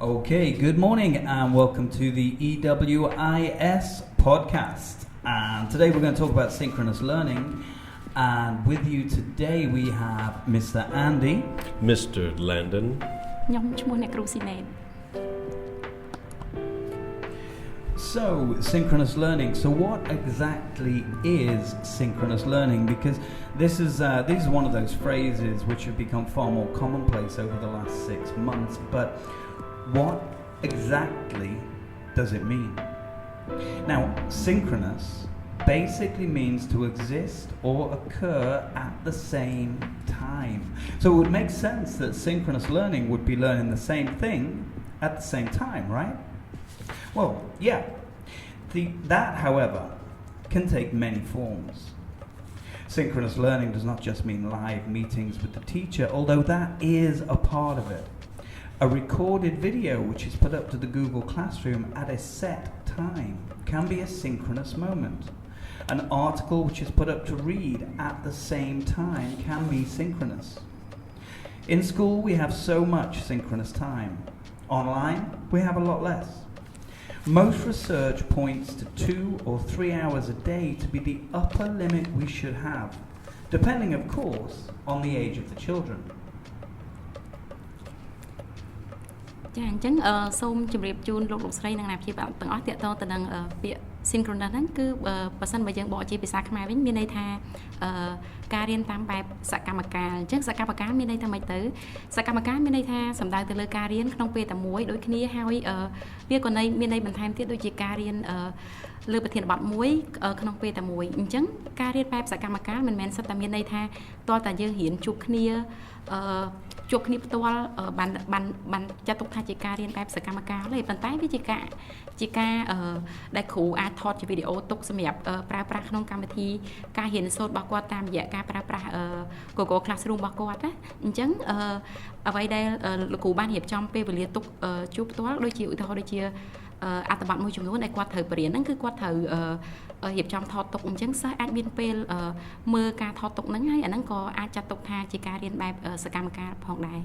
Okay, good morning and welcome to the EWIS podcast. And today we're going to talk about synchronous learning. And with you today we have Mr. Andy, Mr. Landon, So, synchronous learning. So, what exactly is synchronous learning? Because this is one of those phrases which have become far more commonplace over the last 6 months. But what exactly does it mean? Now, synchronous basically means to exist or occur at the same time. So, it would make sense that synchronous learning would be learning the same thing at the same time, right? Well, yeah. That, however, can take many forms. Synchronous learning does not just mean live meetings with the teacher, although that is a part of it. A recorded video which is put up to the Google Classroom at a set time can be a synchronous moment. An article which is put up to read at the same time can be synchronous. In school, we have so much synchronous time. Online, we have a lot less. Most research points to 2 or 3 hours a day to be the upper limit we should have, depending, of course, on the age of the children. ចាអញ្ចឹងសូមជម្រាបជូនលោកស្រីនិងអ្នកព្យាបាលទាំងអស់ទាក់ទងទៅនឹងពាក្យ synchronous ហ្នឹងគឺបើសិនបើយើងបកជាភាសាខ្មែរវិញមានន័យថាការរៀនតាមបែបសកម្មកាលអញ្ចឹងសកម្មកាលមានន័យថាម៉េចទៅសកម្មកាលមានន័យថាសំដៅទៅលើការរៀនក្នុងពេលតែមួយដូចគ្នាហើយវាក៏មានន័យបន្ថែមទៀតដូចជាការរៀនលើប្រធានបទមួយក្នុងពេលតែមួយអញ្ចឹងការរៀនបែបសកម្មកាលមិនមែនសិតតែមានន័យថាតើតាយើងរៀនជួបគ្នាជួបគ្នាផ្ទាល់បានចាត់ទុកថាជាការរៀនបែបសកម្មកាលទេប៉ុន្តែវាជាការដែលគ្រូអាចថតជាវីដេអូទុកសម្រាប់ប្រើប្រាស់ក្នុងកម្មវិធីការរៀនសូត្ររបស់គាត់តាមរយៈការប្រើប្រាស់ Google Classroom របស់គាត់ណាអញ្ចឹងអ្វីដែលលោកគ្រូបានរៀបចំពេលវេលាទុកជួបផ្ទាល់ដូចជាឧទាហរណ៍ដូចជាអត្ថបទមួយចំនួនដែលគាត់ត្រូវបរៀនហ្នឹងគឺគាត់ត្រូវរៀបចំថតទុកអញ្ចឹងសិស្សអាចមានពេលមើលការថតទុកហ្នឹងហើយអាហ្នឹងក៏អាចចាត់ទុកថាជាការរៀនបែបសកម្មភាពផងដែរ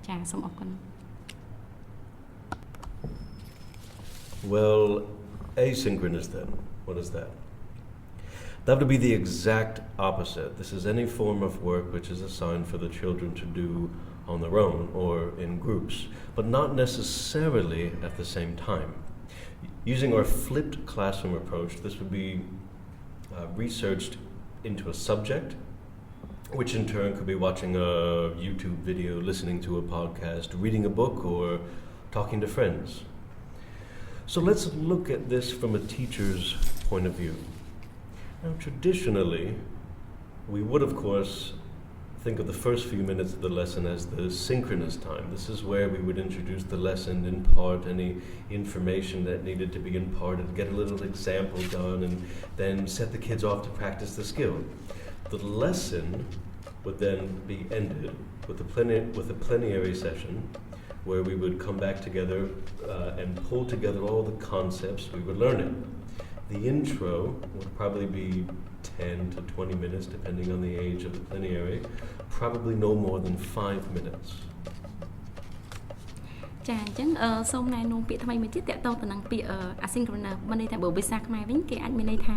ចាសូមអរគុណ Well, asynchronous then, what is that? That would be the exact opposite. This is any form of work which is assigned for the children to do on their own or in groups, but not necessarily at the same time. Using our flipped classroom approach, this would be researched into a subject, which in turn could be watching a YouTube video, listening to a podcast, reading a book, or talking to friends. So let's look at this from a teacher's point of view. Now, traditionally, we would, of course, think of the first few minutes of the lesson as the synchronous time. This is where we would introduce the lesson, impart any information that needed to be imparted, get a little example done, and then set the kids off to practice the skill. The lesson would then be ended with a plenary session where we would come back together and pull together all the concepts we were learning. The intro would probably be 10 to 20 minutes, depending on the age of the plenary, probably no more than 5 minutes. ចាអញ្ចឹងសូមណែនាំពាក្យថ្មីមួយទៀតតកតទៅនឹងពាក្យ asynchronous មានន័យថាបើភាសាខ្មែរវិញគេអាចមានន័យថា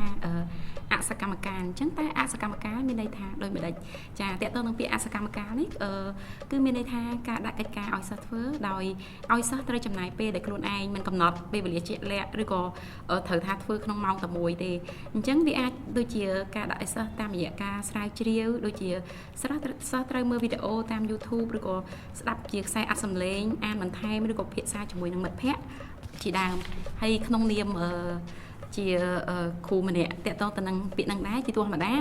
អសកម្មកាលអញ្ចឹងតែអសកម្មកាលមានន័យថាដូចម្ដេចចាតកតទៅនឹងពាក្យអសកម្មកាលនេះគឺមានន័យថាការដាក់កិច្ចការឲ្យសិស្សធ្វើដោយឲ្យសិស្សត្រូវចំណាយពេលដែលខ្លួនឯងមិនកំណត់ពេលវេលាជាក់លាក់ឬក៏ត្រូវថាធ្វើក្នុងម៉ោងតែមួយទេអញ្ចឹងវាអាចដូចជាការដាក់ឲ្យសិស្សតាមរយៈការស្រាវជ្រាវដូចជាសិស្សត្រូវមើលវីដេអូតាម YouTube ឬក៏ស្ដាប់ជាខ្សែអត្ថសំឡេងអានបន្ថែមឬក៏ភាសាជាមួយនឹងមិត្តភ័ក្តិជាដើមហើយក្នុងនាមជាគ្រូម្នាក់តកតទៅនឹងពាក្យនឹងដែរជាធម្មតា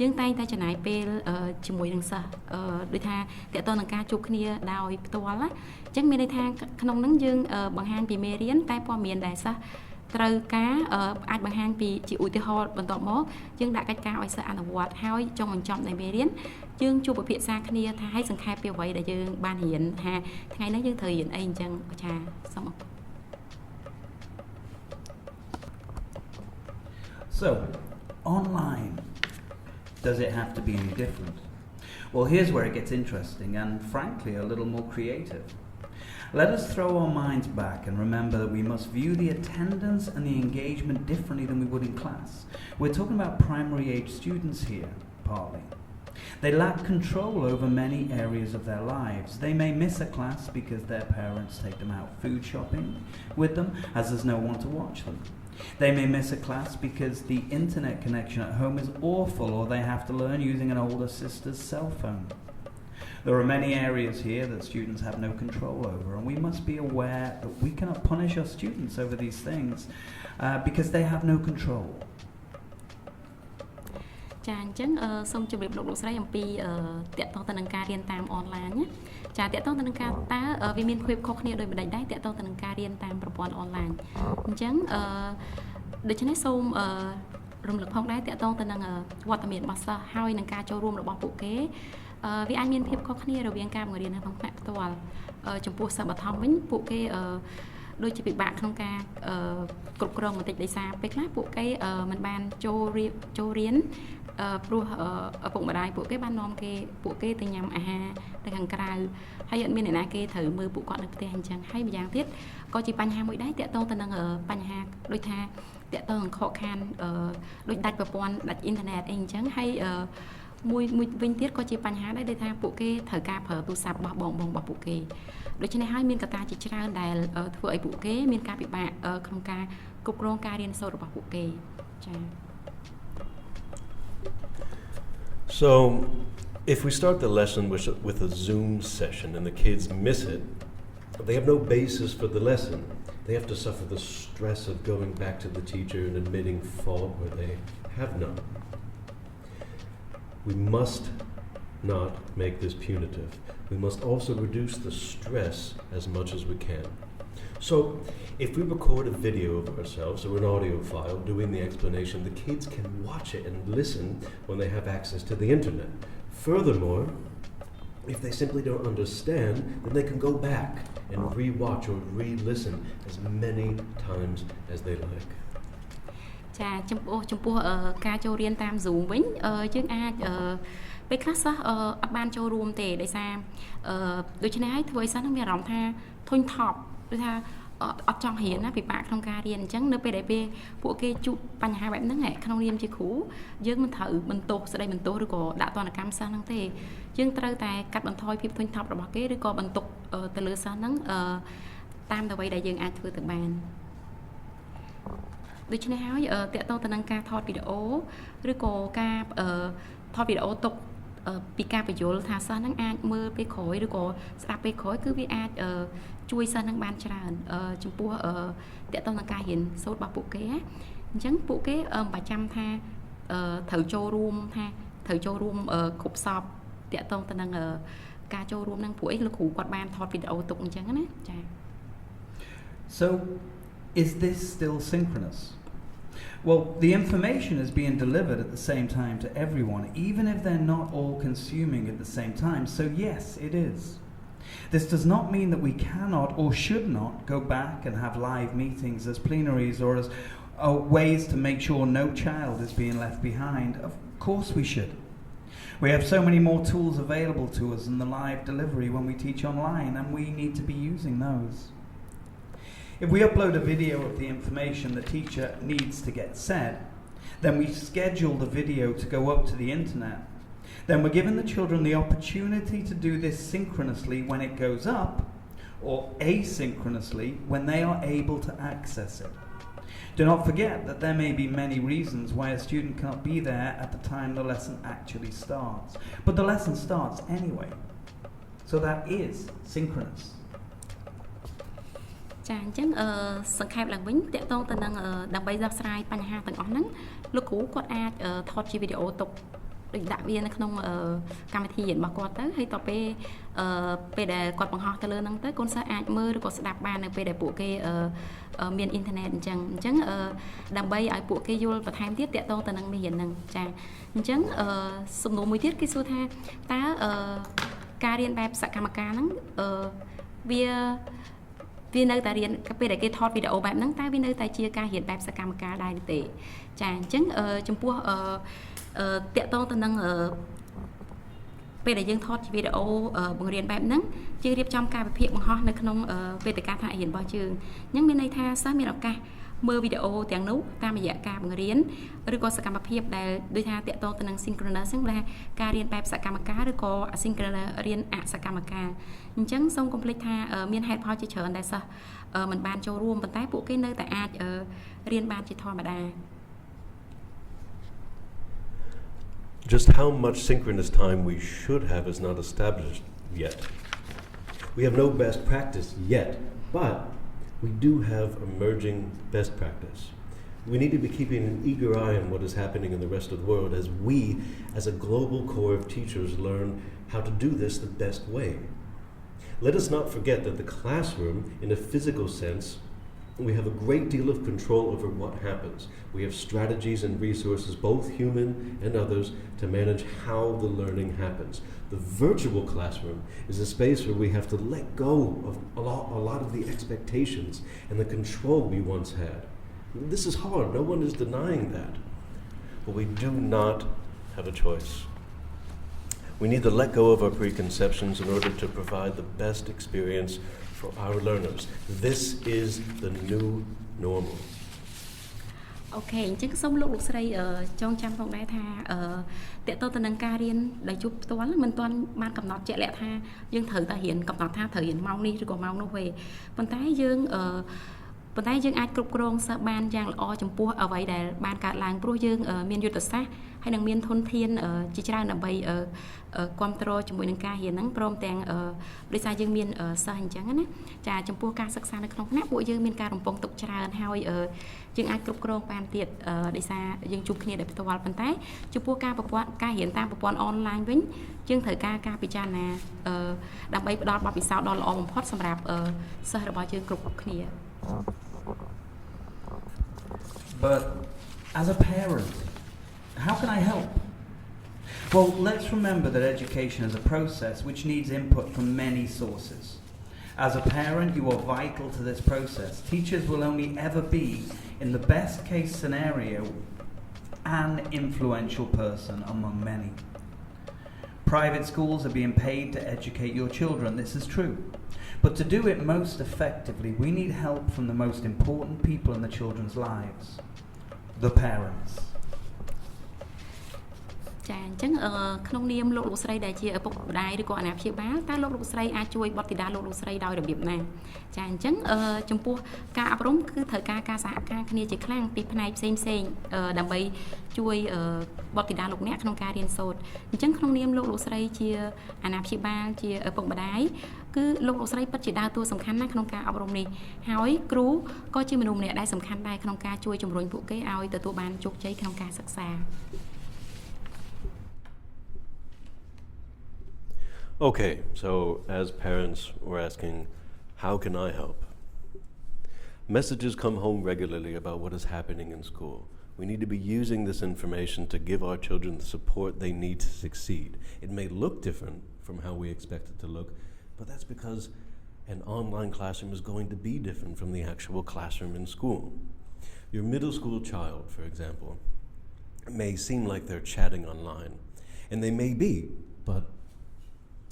យើងតែងតែចំណាយពេលជាមួយនឹងសិស្សដូចថាតកតនឹងការជួបគ្នាដោយផ្ទាល់ណាអញ្ចឹងមានន័យថាក្នុងហ្នឹងយើងបង្ហាញពីមេរៀនតែព័ត៌មានដែលសិស្សត្រូវការអាចបង្ហាញពីជាឧទាហរណ៍បន្ទាប់មកយើងដាក់កិច្ចការឲ្យសិស្សអនុវត្តហើយចុងបញ្ចប់នៃមេរៀនយើងជួបពិភាក្សាគ្នាថាឲ្យសង្ខេបពីអ្វីដែលយើងបានរៀនថាថ្ងៃនេះយើងត្រូវរៀនអីអញ្ចឹងចាសូមអរគុណ So, online, does it have to be any different? Well, here's where it gets interesting and, frankly, a little more creative. Let us throw our minds back and remember that we must view the attendance and the engagement differently than we would in class. We're talking about primary age students here, partly. They lack control over many areas of their lives. They may miss a class because their parents take them out food shopping with them, as there's no one to watch them. They may miss a class because the internet connection at home is awful, or they have to learn using an older sister's cell phone. There are many areas here that students have no control over, and we must be aware that we cannot punish our students over these things because they have no control. ចាអញ្ចឹងសូមជម្រាបលោកស្រីអំពីតកតងទៅនឹងការរៀនតាមអនឡាញណាចាតកតងទៅនឹងការតើវាមានភាពខុសគ្នាដោយម្ដេចដែរតកតងទៅនឹងការរៀនតាមប្រព័ន្ធអនឡាញអញ្ចឹងដូច្នេះសូមរំលឹកផងដែរតកតងទៅនឹងវត្តមានរបស់សិស្សហើយនឹងការចូលរួមរបស់ពួកគេវាអាចមានភាពខុសគ្នារវាងការបង្រៀននៅក្នុងថ្នាក់ផ្ទាល់ចំពោះសិស្សបឋមវិញពួកគេដូចជាពិបាកក្នុងការគ្រប់គ្រងបន្តិចដោយសារពេលខ្លះពួកគេមិនបានចូលរៀនព្រោះឪពុកម្ដាយពួកគេបាននាំពួកគេទៅញ៉ាំអាហារទៅខាងក្រៅហើយអត់មានអ្នកណាគេត្រូវមើលពួកគាត់នៅផ្ទះអញ្ចឹងហើយម្យ៉ាងទៀតក៏ជាបញ្ហាមួយដែរតាក់ទងទៅនឹងបញ្ហាដូចថាតាក់ទងនឹងខកខានដូចដាច់ប្រព័ន្ធដាច់អ៊ីនធឺណិតអីអញ្ចឹងហើយមួយវិញទៀតក៏ជាបញ្ហាដែរដែលថាពួកគេត្រូវការប្រើទូរស័ព្ទរបស់បងរបស់ពួកគេដូច្នេះហើយមានកត្តាជាច្រើនដែលធ្វើឲ្យពួកគេមានការពិបាកក្នុងការគ្រប់គ្រងការរៀនសូត្ររបស់ពួកគេចា៎ So if we start the lesson with a Zoom session and the kids miss it, they have no basis for the lesson. They have to suffer the stress of going back to the teacher and admitting fault where they have none. We must not make this punitive. We must also reduce the stress as much as we can. So if we record a video of ourselves or an audio file doing the explanation, the kids can watch it and listen when they have access to the internet. Furthermore, if they simply don't understand, then they can go back and re-watch or re-listen as many times as they like. ចាចំពោះការចូលរៀនតាម Zoom វិញយើងអាចពេលខ្លះសិស្សអត់បានចូលរួមទេដោយសារដូច្នេះហើយធ្វើឲ្យសិស្សនឹងមានអារម្មណ៍ថាធុញថប់ឬថាអត់ចង់រៀនណាពិបាកក្នុងការរៀនអញ្ចឹងនៅពេលដែលពួកគេជួបបញ្ហាបែបហ្នឹងក្នុងនាមជាគ្រូយើងមិនត្រូវបន្ទោសស្ដីបន្ទោសឬក៏ដាក់ទណ្ឌកម្មសិស្សហ្នឹងទេយើងត្រូវតែកាត់បន្ថយភាពធុញថប់របស់គេឬក៏បន្ទុកទៅលើសិស្សហ្នឹងតាមអ្វីដែលយើងអាចធ្វើទៅបានដូច្នេះហើយតកតងទៅនឹងការថតវីដេអូឬក៏ការថតវីដេអូទុកពីការបញ្យល់ថាសិស្សហ្នឹងអាចមើលពេលក្រោយឬក៏ស្ដាប់ពេលក្រោយគឺវាអាចជួយសិស្សហ្នឹងបានច្រើនចំពោះតកតងនឹងការរៀនសូត្ររបស់ពួកគេអញ្ចឹងពួកគេមិនបាច់ចាំថាត្រូវចូលរួមគ្រប់សពតកតងទៅនឹងការចូលរួមហ្នឹងព្រោះអីលោកគ្រូគាត់បានថតវីដេអូទុកអញ្ចឹងណាចា៎ So is this still synchronous? Well, the information is being delivered at the same time to everyone, even if they're not all consuming at the same time. So yes, it is. This does not mean that we cannot or should not go back and have live meetings as plenaries or as ways to make sure no child is being left behind. Of course we should. We have so many more tools available to us in the live delivery when we teach online, and we need to be using those. If we upload a video of the information the teacher needs to get said, then we schedule the video to go up to the internet. Then we're giving the children the opportunity to do this synchronously when it goes up, or asynchronously when they are able to access it. Do not forget that there may be many reasons why a student cannot be there at the time the lesson actually starts. But the lesson starts anyway. So that is synchronous. ចាអញ្ចឹងសង្ខេបឡើងវិញតកតងទៅនឹងដើម្បីដោះស្រាយបញ្ហាទាំងអស់ហ្នឹងលោកគ្រូគាត់អាចថតជាវីដេអូទុកដូចដាក់វានៅក្នុងកម្មវិធីរបស់គាត់ទៅហើយតទៅពេលដែលគាត់បង្ហោះទៅលើហ្នឹងទៅកូនសិស្សអាចមើលឬក៏ស្ដាប់បាននៅពេលដែលពួកគេមានអ៊ីនធឺណិតអញ្ចឹងដើម្បីឲ្យពួកគេយល់បន្ថែមទៀតតកតងទៅនឹងមេរៀនហ្នឹងចាអញ្ចឹងសំណួរមួយទៀតគេសួរថាតើការរៀនបែបសកម្មការហ្នឹងវានៅតែរៀនពេលដែលគេថតវីដេអូបែបហ្នឹងតែវានៅតែជាការរៀនបែបសកម្មការដែរទេចាអញ្ចឹងចំពោះតកតងទៅនឹង ពេលដែលយើងថតវីដេអូបង្រៀនបែបហ្នឹងយើងរៀបចំការវិភាគបង្ហោះនៅក្នុងវេទិកាថ្នាក់រៀនរបស់យើងអញ្ចឹងមានន័យថាសិស្សមានឱកាសមើលវីដេអូទាំងនោះតាមរយៈការបង្រៀនឬក៏សកម្មភាពដែលដូចថាតាក់ទងទៅនឹង synchronous ហ្នឹងថាការរៀនបែបសកម្មការឬក៏ asynchronous រៀនអសកម្មការអញ្ចឹងសូមកុំភ្លេចថាមានហេតុផលជាច្រើនដែលសិស្សមិនបានចូលរួមប៉ុន្តែពួកគេនៅតែអាចរៀនបានជាធម្មតា Just how much synchronous time we should have is not established yet. We have no best practice yet, but we do have emerging best practice. We need to be keeping an eager eye on what is happening in the rest of the world as we, as a global core of teachers, learn how to do this the best way. Let us not forget that the classroom, in a physical sense, we have a great deal of control over what happens. We have strategies and resources, both human and others, to manage how the learning happens. The virtual classroom is a space where we have to let go of a lot of the expectations and the control we once had. This is hard, no one is denying that. But we do not have a choice. We need to let go of our preconceptions in order to provide the best experience for our learners. This is the new normal. អូខេអញ្ចឹងសូមលោកស្រីចងចាំផងដែរថាតើតើទៅនឹងការរៀនដែលជួបផ្ទាល់មិនទាន់បានកំណត់ជាក់លាក់ថាយើងត្រូវតែរៀនកំណត់ថាត្រូវរៀនម៉ោងនេះឬក៏ម៉ោងនោះទេប៉ុន្តែយើងអាចគ្រប់គ្រងសិស្សបានយ៉ាងល្អចំពោះអ្វីដែលបានកើតឡើងព្រោះយើងមានយុទ្ធសាស្ត្រហើយនឹងមានធនធានជាច្រើនដើម្បីគ្រប់គ្រងជាមួយនឹងការរៀនហ្នឹងព្រមទាំងដោយសារយើងមានសិស្សអញ្ចឹងណាចាចំពោះការសិក្សានៅក្នុងថ្នាក់ពួកយើងមានការរំពឹងទុកច្រើនហើយយើងអាចគ្រប់គ្រងបានទៀតដោយសារយើងជួបគ្នាដោយផ្ទាល់ប៉ុន្តែចំពោះការរៀនតាមប្រព័ន្ធអនឡាញវិញយើងត្រូវការពិចារណាដើម្បីផ្ដល់បទពិសោធន៍ដ៏ល្អបំផុតសម្រាប់សិស្សរបស់យើងគ្រប់គ្នា But as a parent, how can I help? Well, let's remember that education is a process which needs input from many sources. As a parent, you are vital to this process. Teachers will only ever be, in the best case scenario, an influential person among many. Private schools are being paid to educate your children. This is true. But to do it most effectively, we need help from the most important people in the children's lives, the parents. ចាអញ្ចឹងក្នុងនាមលោកស្រីដែលជាឪពុកម្ដាយឬក៏អាណាព្យាបាលតើលោកស្រីអាចជួយបទពិដាលោកស្រីដោយរបៀបណាចាអញ្ចឹងចំពោះការអប់រំគឺត្រូវការសហការគ្នាជាខ្លាំងពីផ្នែកផ្សេងដើម្បីជួយបទពិដាលោកអ្នកក្នុងការរៀនសូត្រអញ្ចឹងក្នុងនាមលោកស្រីជាអាណាព្យាបាលជាឪពុកម្ដាយគឺលោកស្រីពិតជាដើរតួសំខាន់ណាស់ក្នុងការអប់រំនេះហើយគ្រូក៏ជាមនុស្សម្នាក់ដែលសំខាន់ដែរក្នុងការជួយជំរុញពួកគេឲ្យទទួលបានជោគជ័យក្នុងការសិក្សា Okay, so as parents, we're asking, how can I help? Messages come home regularly about what is happening in school. We need to be using this information to give our children the support they need to succeed. It may look different from how we expect it to look, but that's because an online classroom is going to be different from the actual classroom in school. Your middle school child, for example, may seem like they're chatting online, and they may be, but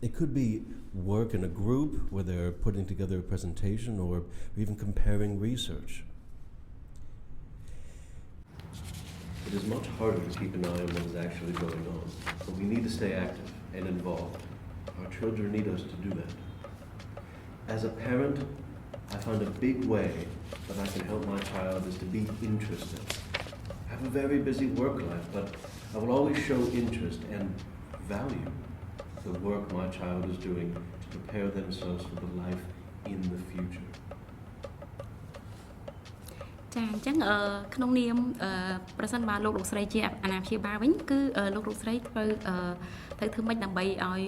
it could be work in a group where they're putting together a presentation or even comparing research. It is much harder to keep an eye on what is actually going on, but we need to stay active and involved. Our children need us to do that. As a parent, I find a big way that I can help my child is to be interested. I have a very busy work life, but I will always show interest and value the work my child is doing to prepare themselves for the life in the future. ចាអញ្ចឹងក្នុងនាមប្រសិនបើលោកស្រីជាអាណាព្យាបាលវិញគឺលោកស្រីត្រូវធ្វើម៉េចដើម្បីឲ្យ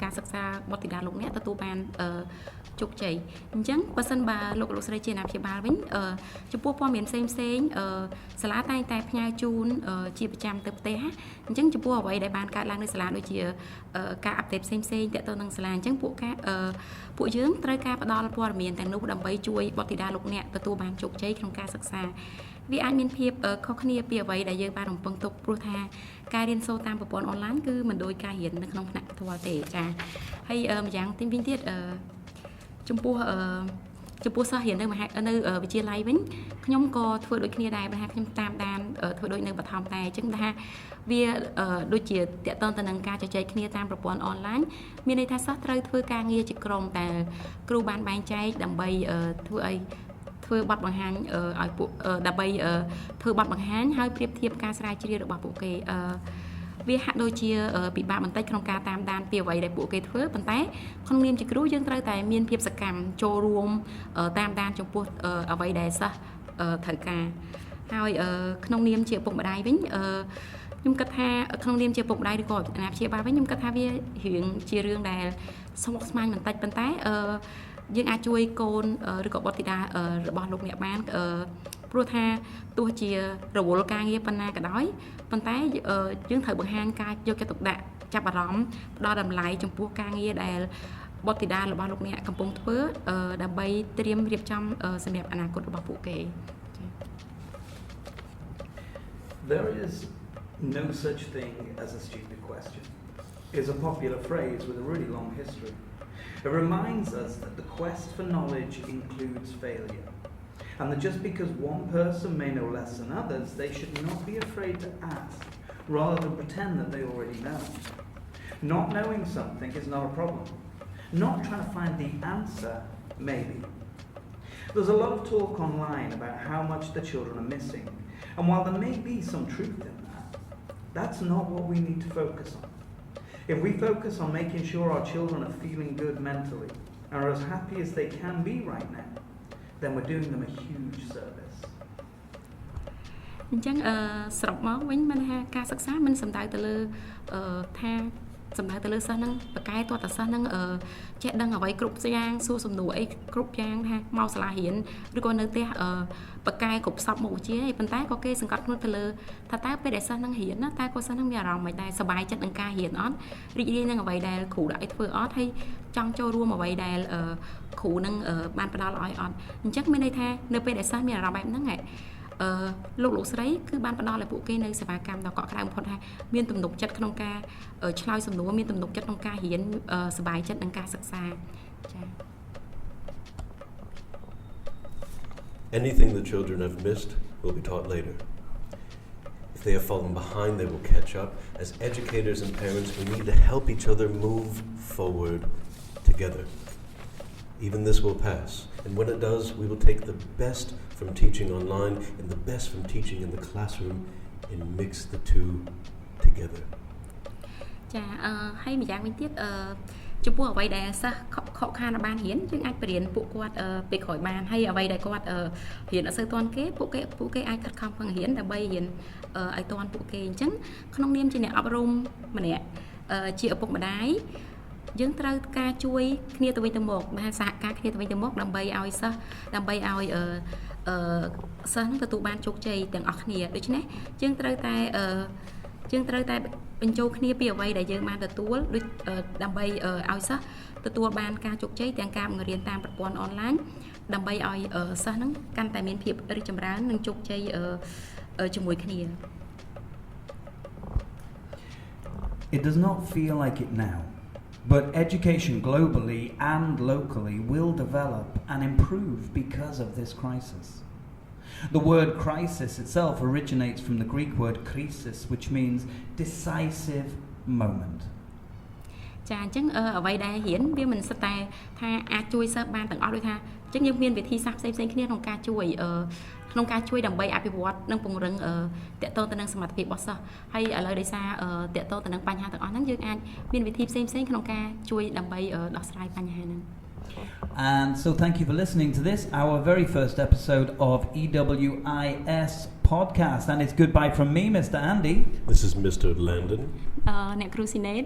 ការសិក្សាបទពិដាលោកអ្នកទទួលបានជោគជ័យអញ្ចឹងបើសិនបើលោកស្រីជាអាណាព្យាបាលវិញចំពោះព័ត៌មានផ្សេងសាលាតែងតែផ្ញើជូនជាប្រចាំទៅផ្ទះអញ្ចឹងចំពោះអ្វីដែលបានកើតឡើងនៅសាលាដូចជាការអាប់ដេតផ្សេងទាក់ទងនឹងសាលាអញ្ចឹងពួកយើងត្រូវការផ្ដល់ព័ត៌មានទាំងនោះដើម្បីជួយបទពិដាលោកអ្នកទទួលបានជោគជ័យក្នុងការសិក្សា ក្សាវាអាចមានភាពខុសគ្នាពីអ្វីដែលយើងបានរំពឹងទុកព្រោះថាការរៀនសូត្រតាមប្រព័ន្ធអនឡាញគឺមិនដូចការរៀននៅក្នុងថ្នាក់ផ្ទាល់ទេចាហើយម្យ៉ាងទីវិញទៀតចំពោះសិស្សរៀននៅវិទ្យាល័យវិញខ្ញុំក៏ធ្វើដូចគ្នាដែរបើថាខ្ញុំតាមដានធ្វើដូចនៅបឋមដែរអញ្ចឹងថាវាដូចជាតកតងទៅនឹងការជជែកគ្នាតាមប្រព័ន្ធអនឡាញមានន័យថាសិស្សត្រូវធ្វើការងារជាក្រុមតែគ្រូបានបែងចែកដើម្បីធ្វើបទបង្ហាញឲ្យពួកដើម្បីធ្វើបទបង្ហាញហើយប្រៀបធៀបការស្រាវជ្រាវរបស់ពួកគេវាហាក់ដូចជាពិបាកបន្តិចក្នុងការតាមដានពីអ្វីដែលពួកគេធ្វើប៉ុន្តែក្នុងនាមជាគ្រូយើងត្រូវតែមានភាពសកម្មចូលរួមតាមដានចំពោះអ្វីដែលសិស្សត្រូវការហើយក្នុងនាមជាឪពុកម្ដាយវិញខ្ញុំគិតថាក្នុងនាមជាឪពុកម្ដាយឬក៏អាណាព្យាបាលវិញខ្ញុំគិតថាវារឿងជារឿងដែលស្មុគស្មាញបន្តិចប៉ុន្តែយើងអាចជួយកូនឬក៏បុត្រធីតារបស់លោកអ្នកបានព្រោះថាទោះជារវល់ការងារប៉ុណ្ណាក៏ដោយប៉ុន្តែយើងត្រូវបង្ហាញការយកចិត្តទុកដាក់ចាប់អារម្មណ៍ផ្ដល់តម្លៃចំពោះការងារដែលបុត្រធីតារបស់លោកអ្នកកំពុងធ្វើដើម្បីត្រៀមរៀបចំសម្រាប់អនាគតរបស់ពួកគេ There is no such thing as a stupid question. It's a popular phrase with a really long history. It reminds us that the quest for knowledge includes failure, and that just because one person may know less than others, they should not be afraid to ask, rather than pretend that they already know. Not knowing something is not a problem. Not trying to find the answer, maybe. There's a lot of talk online about how much the children are missing, and while there may be some truth in that, that's not what we need to focus on. If we focus on making sure our children are feeling good mentally and are as happy as they can be right now, then we're doing them a huge service. អញ្ចឹងសរុបមកវិញមិនថាការសិក្សាមិនសំដៅទៅលើថាសំដៅទៅលើសិស្សហ្នឹងបកកែតើសិស្សហ្នឹងចេះដឹងអ្វីគ្រប់យ៉ាងសួរសំណួរអីគ្រប់យ៉ាងថាមកសាលារៀនឬក៏នៅផ្ទះបកកែគ្រប់សពមុខវិជ្ជាឯប៉ុន្តែក៏គេសង្កត់ធ្ងន់ទៅលើថាតើពេលដែលសិស្សហ្នឹងរៀនណាតើគាត់សិស្សហ្នឹងមានអារម្មណ៍មិនដែរសប្បាយចិត្តនឹងការរៀនអត់រីករាយនឹងអ្វីដែលគ្រូដាក់ឲ្យធ្វើអត់ហើយចង់ចូលរួមអ្វីដែលគ្រូនឹងបានផ្ដល់ឲ្យអត់អញ្ចឹងមានន័យថានៅពេលដែលសិស្សមានអារម្មណ៍បែបហ្នឹងលោកស្រីគឺបានផ្ដល់ឲ្យពួកគេនៅសេវាកម្មដ៏កក់ក្ដៅបំផុតថាមានទំនុកចិត្តក្នុងការឆ្លើយសំណួរមានទំនុកចិត្តក្នុងការរៀនសប្បាយចិត្តនឹងការសិក្សាចា៎ Anything the children have missed will be taught later. If they have fallen behind, they will catch up. As educators and parents, we need to help each other move forward together. Even this will pass, and when it does, we will take the best from teaching online and the best from teaching in the classroom and mix the two together. ចាហើយម្យ៉ាងវិញទៀតចំពោះអ្វីដែលសិស្សខកខានបានរៀនយើងអាចបរៀនពួកគាត់ពេលក្រោយបានហើយអ្វីដែលគាត់រៀនអត់សូវទាន់គេពួកគេអាចខិតខំប្រឹងរៀនដើម្បីរៀនឲ្យទាន់ពួកគេអញ្ចឹងក្នុងនាមជាអ្នកអប់រំម្នាក់ជាឪពុកម្ដាយយើងត្រូវការជួយគ្នាទៅវិញទៅមកបានសហការគ្នាទៅវិញទៅមកដើម្បីឲ្យសិស្សដើម្បីឲ្យសិស្សនឹងទទួលបានជោគជ័យទាំងអស់គ្នាដូច្នេះយើងត្រូវតែបញ្ចូលគ្នាពីអ្វីដែលយើងបានទទួលដូចដើម្បីឲ្យសិស្សទទួលបានការជោគជ័យទាំងការបង្រៀនតាមប្រព័ន្ធអនឡាញដើម្បីឲ្យសិស្សនឹងកាន់តែមានភាពរីកចម្រើននិងជោគជ័យជាមួយគ្នា It does not feel like it now, but education globally and locally will develop and improve because of this crisis. The word crisis itself originates from the Greek word krisis, which means decisive moment. ចាអញ្ចឹងអ្វីដែលរៀនវាមិនសិតតែថាអាចជួយសិស្សបានទាំងអស់ដូចថាអញ្ចឹងយើងមានវិធីសាស្ត្រផ្សេងៗគ្នាក្នុងការជួយដើម្បីអភិវឌ្ឍនិងពង្រឹងតកតងទៅនឹងសមត្ថភាពរបស់សិស្សហើយឥឡូវដោយសារតកតងទៅនឹងបញ្ហាទាំងអស់ហ្នឹងយើងអាចមានវិធីផ្សេងៗក្នុងការជួយដើម្បីដោះស្រាយបញ្ហាហ្នឹង And so thank you for listening to this, our very first episode of EWIS podcast. And it's goodbye from me, Mr. Andy. This is Mr. Landon. អ្នកគ្រូស៊ីណេត